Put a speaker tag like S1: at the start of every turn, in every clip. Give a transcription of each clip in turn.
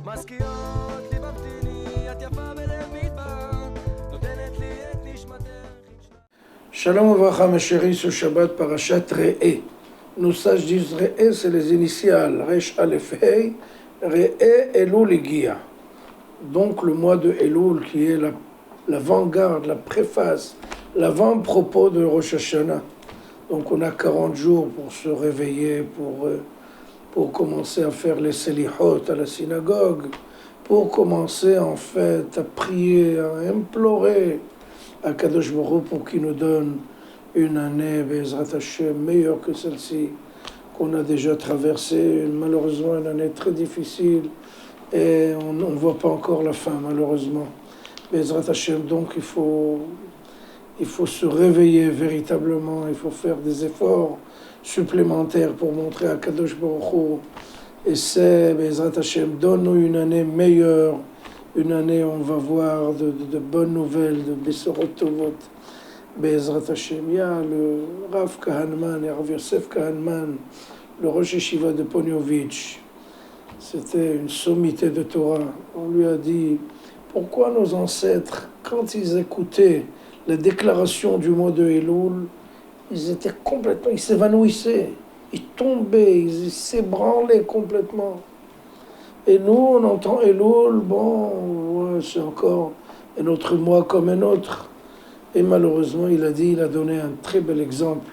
S1: מזכירות לי ממתיני, את יפה בלב מדבר, נותנת לי את נשמתך.
S2: Shalom Uvracha, mes chéris, ce Shabbat, Parashat Re'eh. Nos sages disent Re'eh, c'est les initiales, Resh Aleph Hei, Re'eh Elul Igia. Donc le mois de Elul, qui est l'avant-garde, la préface, l'avant-propos de Rosh Hashanah. Donc on a 40 jours pour se réveiller, pour commencer à faire les selihot à la synagogue, pour commencer en fait à prier, à implorer à Kadosh Baruch Hu pour qu'il nous donne une année, Be'ezrat Hashem, meilleure que celle-ci, qu'on a déjà traversée, malheureusement une année très difficile, et on ne voit pas encore la fin, malheureusement. Be'ezrat Hashem, donc il faut se réveiller véritablement, il faut faire des efforts supplémentaires pour montrer à Kadosh Baruch Hu, et c'est, Be'ezrat Hashem, donne-nous une année meilleure, une année où on va voir de bonnes nouvelles, de Besorot Tovot, Be'ezrat Hashem. Il y a le Rav Kahanman et Rav Yosef Kahanman, le Rosh Yeshiva de Poniovitch. C'était une sommité de Torah. On lui a dit, pourquoi nos ancêtres, quand ils écoutaient la déclaration du mois de Elul, ils étaient complètement, ils s'évanouissaient, ils tombaient, ils s'ébranlaient complètement. Et nous, on entend Elul, bon, ouais, c'est encore un autre mois comme un autre. Et malheureusement, il a donné un très bel exemple.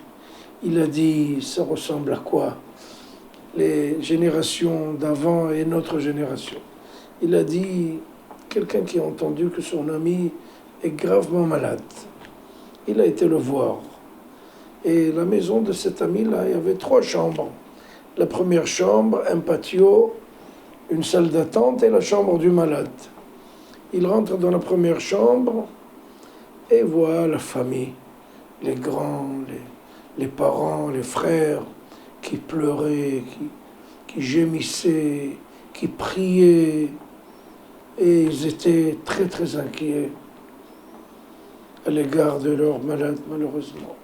S2: Il a dit, ça ressemble à quoi? Les générations d'avant et notre génération. Il a dit, quelqu'un qui a entendu que son ami est gravement malade. Il a été le voir. Et la maison de cet ami-là, il y avait 3 chambres. La première chambre, un patio, une salle d'attente et la chambre du malade. Il rentre dans la première chambre et voit la famille, les grands, les parents, les frères qui pleuraient, qui gémissaient, qui priaient. Et ils étaient très très inquiets à l'égard de leur malade, malheureusement.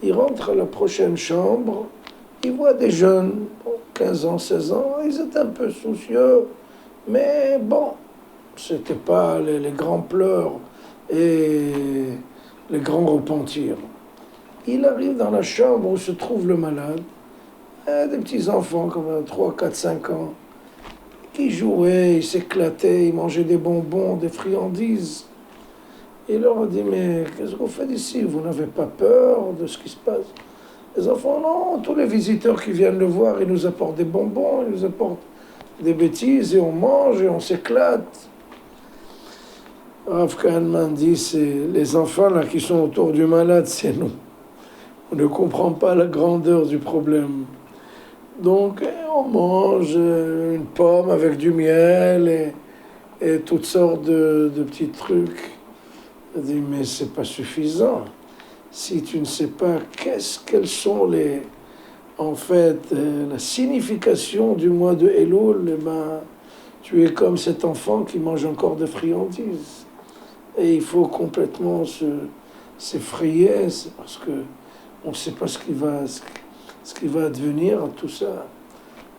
S2: Il rentre à la prochaine chambre, il voit des jeunes, 15 ans, 16 ans, ils étaient un peu soucieux, mais bon, c'était pas les grands pleurs et les grands repentirs. Il arrive dans la chambre où se trouve le malade, des petits enfants comme 3, 4, 5 ans, qui jouaient, ils s'éclataient, ils mangeaient des bonbons, des friandises. Il leur a dit, mais qu'est-ce que vous faites ici? Vous n'avez pas peur de ce qui se passe? Les enfants, non, tous les visiteurs qui viennent le voir, ils nous apportent des bonbons, ils nous apportent des bêtises, et on mange, et on s'éclate. Rav Kahanman dit, c'est les enfants là qui sont autour du malade, c'est nous. On ne comprend pas la grandeur du problème. Donc, on mange une pomme avec du miel, et toutes sortes de petits trucs. Il dit, mais c'est pas suffisant. Si tu ne sais pas quelles sont la signification du mois de Elul, tu es comme cet enfant qui mange encore des friandises. Et il faut complètement s'effrayer, c'est parce que on ne sait pas ce qui va advenir, tout ça.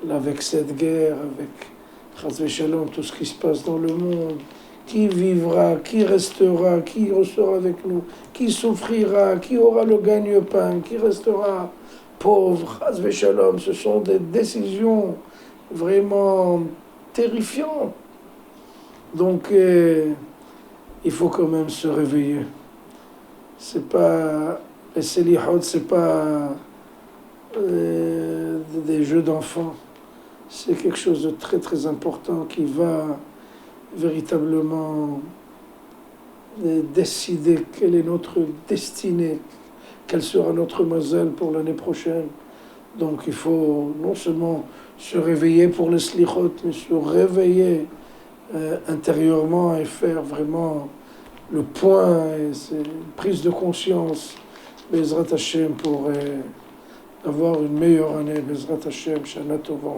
S2: Là, avec cette guerre, avec Chas v'Shalom, tout ce qui se passe dans le monde. Qui vivra, qui restera, qui restera avec nous, qui souffrira, qui aura le gagne-pain, qui restera pauvre, Chas v'Shalom. Ce sont des décisions vraiment terrifiantes. Donc, il faut quand même se réveiller. C'est pas, les selihot, c'est pas des jeux d'enfants. C'est quelque chose de très très important qui va véritablement décider quelle est notre destinée, quelle sera notre mazel pour l'année prochaine. Donc il faut non seulement se réveiller pour les slichot, mais se réveiller intérieurement et faire vraiment le point, et c'est une prise de conscience, Be'ezrat Hashem, pour avoir une meilleure année, Be'ezrat Hashem, Shana Tova,